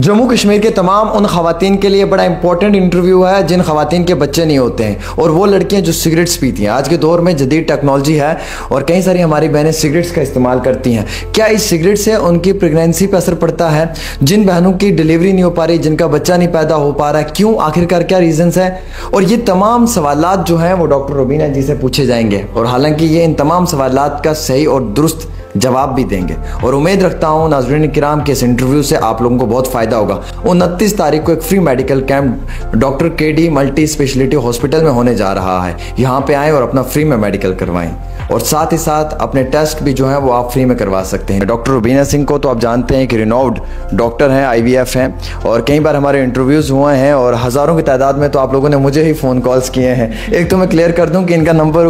जम्मू कश्मीर के तमाम उन ख़वातीन के लिए बड़ा इंपॉर्टेंट इंटरव्यू है जिन ख़वातीन के बच्चे नहीं होते हैं, और वो लड़कियां जो सिगरेट्स पीती हैं। आज के दौर में जदीद टेक्नोलॉजी है और कई सारी हमारी बहनें सिगरेट्स का इस्तेमाल करती हैं। क्या इस सिगरेट से उनकी प्रेगनेंसी पर असर पड़ता है? जिन बहनों की डिलीवरी नहीं हो पा रही, जिनका बच्चा नहीं पैदा हो पा रहा है, क्यों, आखिरकार क्या रीज़न्स है? और ये तमाम सवालात जो हैं वो डॉक्टर रुबीना जी से पूछे जाएंगे, और हालांकि ये इन तमाम सवालात का सही और दुरुस्त जवाब भी देंगे। और उम्मीद रखता हूँ नाज़रीन किराम के इस इंटरव्यू से आप लोगों को बहुत फ़ायदा होगा। 29 तारीख को एक free medical camp doctor KD multi speciality hospital में होने जा रहा है। यहाँ पे आएँ और अपना फ्री में मेडिकल करवाएं, और साथ ही साथ अपने टेस्ट भी जो है वो आप फ्री में करवा सकते हैं। डॉक्टर रुबीना सिंह को तो आप जानते हैं कि रिनोव्ड डॉक्टर हैं, IVF हैं, और कई बार हमारे इंटरव्यूज़ हुए हैं और हज़ारों की तादाद में तो आप लोगों ने मुझे ही फ़ोन कॉल्स किए हैं। एक तो मैं क्लियर कर दूं कि इनका नंबर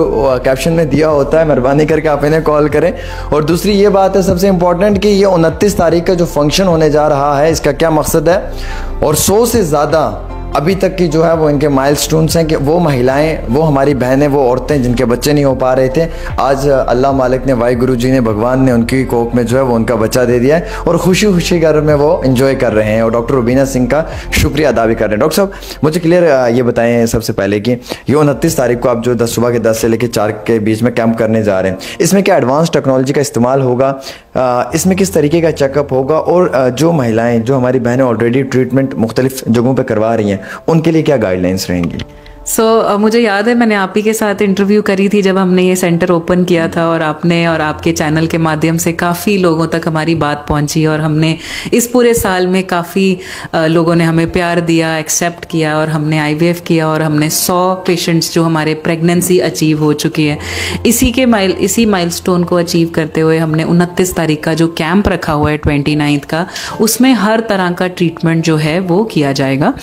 कैप्शन में दिया होता है, मेहरबानी करके आप इन्हें कॉल करें। और दूसरी ये बात है सबसे इम्पॉर्टेंट कि ये 29 तारीख का जो फंक्शन होने जा रहा है, इसका क्या मकसद है, और 100 से ज़्यादा अभी तक की जो है वो इनके माइलस्टोन्स हैं कि वो महिलाएं, वो हमारी बहनें, वो औरतें जिनके बच्चे नहीं हो पा रहे थे, आज अल्लाह मालिक ने, वाहिगुरु जी ने, भगवान ने उनकी कोख में जो है वो उनका बच्चा दे दिया है, और खुशी खुशी घर में वो एंजॉय कर रहे हैं, और डॉक्टर रुबीना सिंह का शुक्रिया अदा भी कर रहे हैं। डॉक्टर साहब, मुझे क्लियर ये बताएं सबसे पहले कि ये 29 तारीख को आप जो सुबह के 10 से लेकर 4 के बीच में कैंप करने जा रहे हैं, इसमें क्या एडवांस टेक्नोलॉजी का इस्तेमाल होगा? इसमें किस तरीके का चेकअप होगा? और जो महिलाएं, जो हमारी बहनें ऑलरेडी ट्रीटमेंट मुख्तलिफ जगहों पर करवा रही हैं, उनके लिए क्या गाइडलाइंस रहेंगी? मुझे याद है मैंने आप ही के साथ इंटरव्यू करी थी जब हमने ये सेंटर ओपन किया था, और आपने और आपके चैनल के माध्यम से काफ़ी लोगों तक हमारी बात पहुंची, और हमने इस पूरे साल में काफ़ी लोगों ने हमें प्यार दिया, एक्सेप्ट किया, और हमने IVF किया, और हमने 100 पेशेंट्स जो हमारे प्रेगनेंसी अचीव हो चुकी है। इसी माइलस्टोन को अचीव करते हुए हमने 29 तारीख का जो कैंप रखा हुआ है 29 का, उसमें हर तरह का ट्रीटमेंट जो है वो किया जाएगा।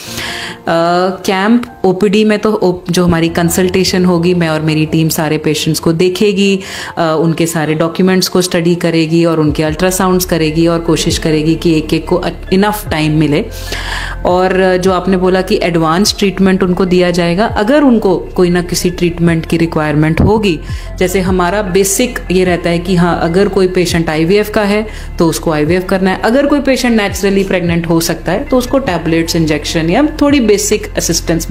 कैंप OPD में तो जो हमारी कंसल्टेशन होगी, मैं और मेरी टीम सारे पेशेंट्स को देखेगी, उनके सारे डॉक्यूमेंट्स को स्टडी करेगी, और उनके अल्ट्रासाउंड्स करेगी, और कोशिश करेगी कि एक एक को इनफ टाइम मिले। और जो आपने बोला कि एडवांस ट्रीटमेंट उनको दिया जाएगा, अगर उनको कोई ना किसी ट्रीटमेंट की रिक्वायरमेंट होगी, जैसे हमारा बेसिक ये रहता है कि हाँ, अगर कोई पेशेंट IVF का है तो उसको IVF करना है, अगर कोई पेशेंट नेचुरली प्रेग्नेंट हो सकता है तो उसको टैबलेट्स, इंजेक्शन या थोड़ी बेसिक असिस्टेंस,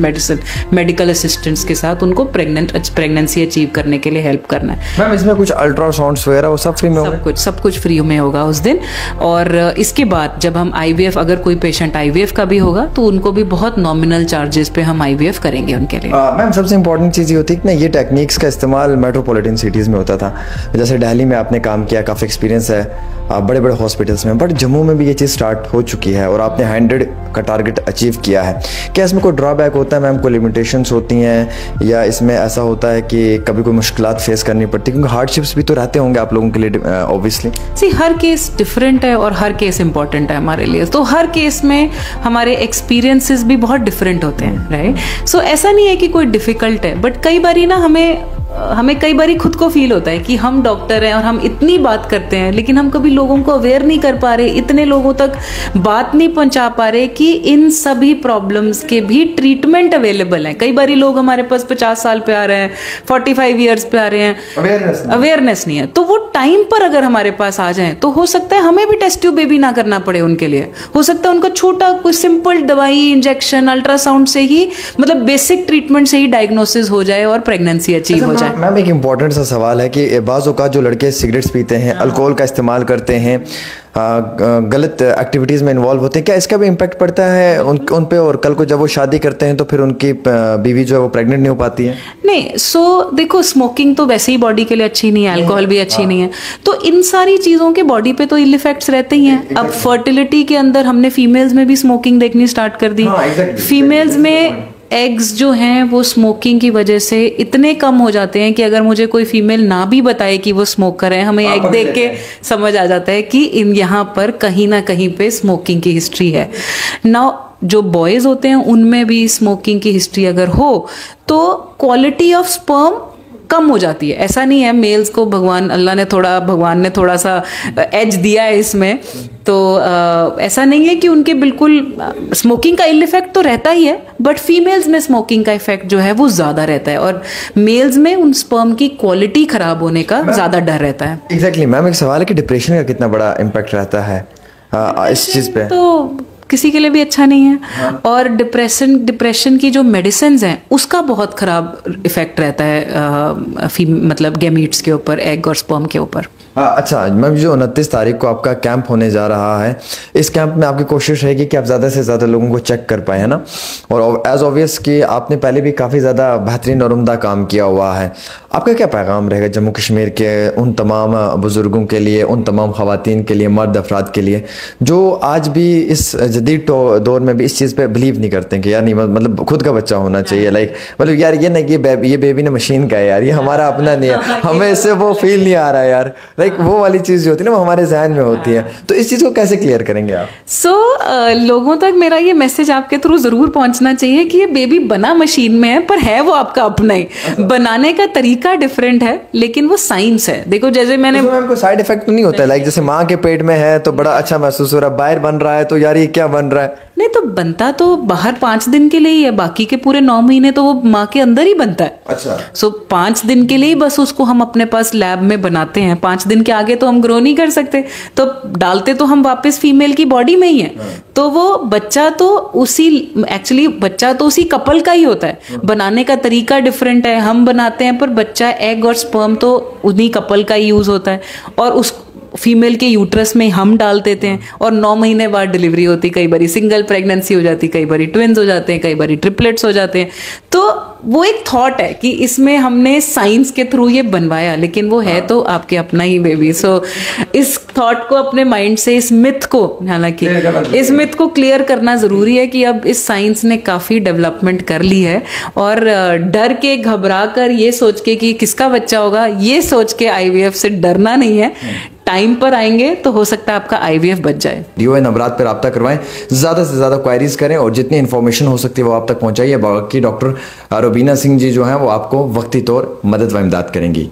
मेडिकल असिस्टेंस के साथ उनको प्रेगनेंसी अचीव करने के लिए हेल्प करना है। मैम, इसमें कुछ अल्ट्रासाउंड्स वगैरह वो सब फ्री में होगा? सब कुछ फ्री में होगा उस दिन। और इसके बाद जब हम IVF, अगर कोई पेशेंट IVF का भी होगा तो उनको भी बहुत नॉमिनल चार्जेस पे हम IVF करेंगे उनके लिए। मैम, सबसे इंपॉर्टेंट चीज़ ये होती है कि ना, ये टेक्निक्स का इस्तेमाल मेट्रोपॉलिटन सिटीज़ में होता था, जैसे दिल्ली में आपने काम किया, काफ़ी एक्सपीरियंस है बड़े बड़े हॉस्पिटल्स में, बट जम्मू में भी ये चीज़ स्टार्ट हो चुकी है और आपने 100 का टारगेट अचीव किया है। क्या इसमें कोई ड्रॉबैक होता है मैम, कोई लिमिटेशंस होती हैं, या इसमें ऐसा होता है कि कभी कोई मुश्किलात फेस करनी पड़ती है? क्योंकि हार्डशिप्स भी तो रहते होंगे आप लोगों के लिए ऑब्वियसली। हर केस डिफरेंट है और हर केस इंपॉर्टेंट है हमारे लिए, तो हर केस में हमारे एक्सपीरियंसेस भी बहुत डिफरेंट होते हैं, राइट? सो ऐसा नहीं है कि कोई डिफिकल्ट है, बट कई बारी ना हमें कई बारी खुद को फील होता है कि हम डॉक्टर हैं और हम इतनी बात करते हैं, लेकिन हम कभी लोगों को अवेयर नहीं कर पा रहे, इतने लोगों तक बात नहीं पहुंचा पा रहे कि इन सभी प्रॉब्लम्स के भी ट्रीटमेंट अवेलेबल हैं। कई बारी लोग हमारे पास 50 साल पे आ रहे हैं, 45 ईयर्स पे आ रहे हैं, अवेयरनेस नहीं है। तो वो टाइम पर अगर हमारे पास आ जाए तो हो सकता है हमें भी टेस्ट ट्यूब बेबी ना करना पड़े उनके लिए, हो सकता है उनका छोटा कोई सिंपल दवाई, इंजेक्शन, अल्ट्रासाउंड से ही, मतलब बेसिक ट्रीटमेंट से ही डायग्नोसिस हो जाए और प्रेगनेंसी अचीव हो जाए। मैम, एक इम्पॉर्टेंट सा सवाल है कि बाज़ औक़ात जो लड़के सिगरेट्स पीते हैं, अल्कोहल का इस्तेमाल करते हैं, गलत एक्टिविटीज़ में इन्वॉल्व होते हैं, क्या इसका भी इम्पैक्ट पड़ता है उन पे, और कल को जब वो शादी करते हैं तो फिर उनकी बीवी जो है वो प्रेग्नेंट नहीं हो पाती है? नहीं, देखो, स्मोकिंग तो वैसे ही बॉडी के लिए अच्छी नहीं है, अल्कोहल भी अच्छी नहीं है, तो इन सारी चीज़ों के बॉडी पे तो इल इफेक्ट्स रहते ही हैं। अब फर्टिलिटी के अंदर हमने फीमेल्स में भी स्मोकिंग देखनी स्टार्ट कर दी। फीमेल्स में एग्स जो हैं वो स्मोकिंग की वजह से इतने कम हो जाते हैं कि अगर मुझे कोई फीमेल ना भी बताए कि वो स्मोक कर रहे हैं, हमें एग देख के समझ आ जाता है कि यहाँ पर कहीं ना कहीं पे स्मोकिंग की हिस्ट्री है। नाउ जो बॉयज होते हैं उनमें भी स्मोकिंग की हिस्ट्री अगर हो तो क्वालिटी ऑफ स्पर्म कम हो जाती है। ऐसा नहीं है, मेल्स को भगवान ने थोड़ा सा एज दिया है इसमें, तो ऐसा नहीं है कि उनके बिल्कुल स्मोकिंग का इल इफेक्ट तो रहता ही है, बट फीमेल्स में स्मोकिंग का इफेक्ट जो है वो ज्यादा रहता है, और मेल्स में उन स्पर्म की क्वालिटी खराब होने का ज्यादा डर रहता है। एग्जैक्टली मैम, एक सवाल है कि डिप्रेशन का कितना बड़ा इम्पैक्ट रहता है इस चीज पे? तो किसी के लिए भी अच्छा नहीं है। हाँ। और डिप्रेशन की जो मेडिसिन हैं उसका बहुत खराब इफेक्ट रहता है मतलब गैमीट्स के ऊपर, एग और स्पर्म के ऊपर। अच्छा मैम, जो 29 तारीख को आपका कैंप होने जा रहा है, इस कैंप में आपकी कोशिश रहेगी कि आप ज़्यादा से ज़्यादा लोगों को चेक कर पाए, है ना? और एज ऑब्वियस कि आपने पहले भी काफ़ी ज़्यादा बेहतरीन और उम्दा काम किया हुआ है। आपका क्या पैगाम रहेगा जम्मू कश्मीर के उन तमाम बुज़ुर्गों के लिए, उन तमाम ख़वातीन के लिए, मर्द अफराद के लिए जो आज भी इस जदीद दौर में भी इस चीज़ पे बिलीव नहीं करते कि यार नहीं मतलब खुद का बच्चा होना चाहिए, लाइक मतलब यार ये नहीं कि ये बेबी ने मशीन का है यार, ये हमारा अपना नहीं है, हमें इससे वो फील नहीं आ रहा है यार, लाइक वो वाली चीज़ जो होती है ना वो हमारे जहन में होती है। तो इस चीज़ को कैसे क्लियर करेंगे आप? लोगों तक मेरा ये मैसेज आपके थ्रू ज़रूर पहुंचना चाहिए कि ये बेबी बना मशीन में है पर है वो आपका अपना ही। बनाने का तरीका डिफरेंट है लेकिन वो साइंस है। देखो जैसे मैंने कोई साइड इफेक्ट तो नहीं होता है, लाइक जैसे माँ के पेट में है तो बड़ा अच्छा महसूस हो रहा है, बाहर बन रहा है तो यार ये क्या बन रहा है? नहीं, तो बनता तो बाहर 5 दिन के लिए ही है, बाकी के पूरे 9 महीने तो वो माँ के अंदर ही बनता है। अच्छा। 5 दिन के लिए ही बस उसको हम अपने पास लैब में बनाते हैं, 5 दिन के आगे तो हम ग्रो नहीं कर सकते, तो डालते तो हम वापस फीमेल की बॉडी में ही है। तो वो बच्चा तो उसी कपल का ही होता है। बनाने का तरीका डिफरेंट है, हम बनाते हैं पर बच्चा एग और स्पर्म तो उन्हीं कपल का ही यूज होता है और उस फीमेल के यूट्रस में हम डाल देते हैं और 9 महीने बाद डिलीवरी होती, कई बारी सिंगल प्रेगनेंसी हो जाती, कई बारी ट्विन्स हो जाते हैं, कई बारी ट्रिपलेट्स हो जाते हैं। तो वो एक थॉट है कि इसमें हमने साइंस के थ्रू ये बनवाया, लेकिन वो है तो आपके अपना ही बेबी। सो इस थॉट को अपने माइंड से, इस मिथ को, हालांकि इस मिथ को क्लियर करना जरूरी है कि अब इस साइंस ने काफी डेवलपमेंट कर ली है और डर के, घबरा कर, ये सोच के कि किसका बच्चा होगा, ये सोच के आईवीएफ से डरना नहीं है। टाइम पर आएंगे तो हो सकता है आपका आईवीएफ बच जाए। डीओए नवरात पर रब्ता करवाएं, ज़्यादा से ज़्यादा क्वायरीज करें और जितनी इन्फॉर्मेशन हो सकती है वो आप तक पहुंचाइए। बाकी डॉक्टर रुबीना सिंह जी जो हैं वो आपको वक्ती तौर मदद व इमदाद करेंगी।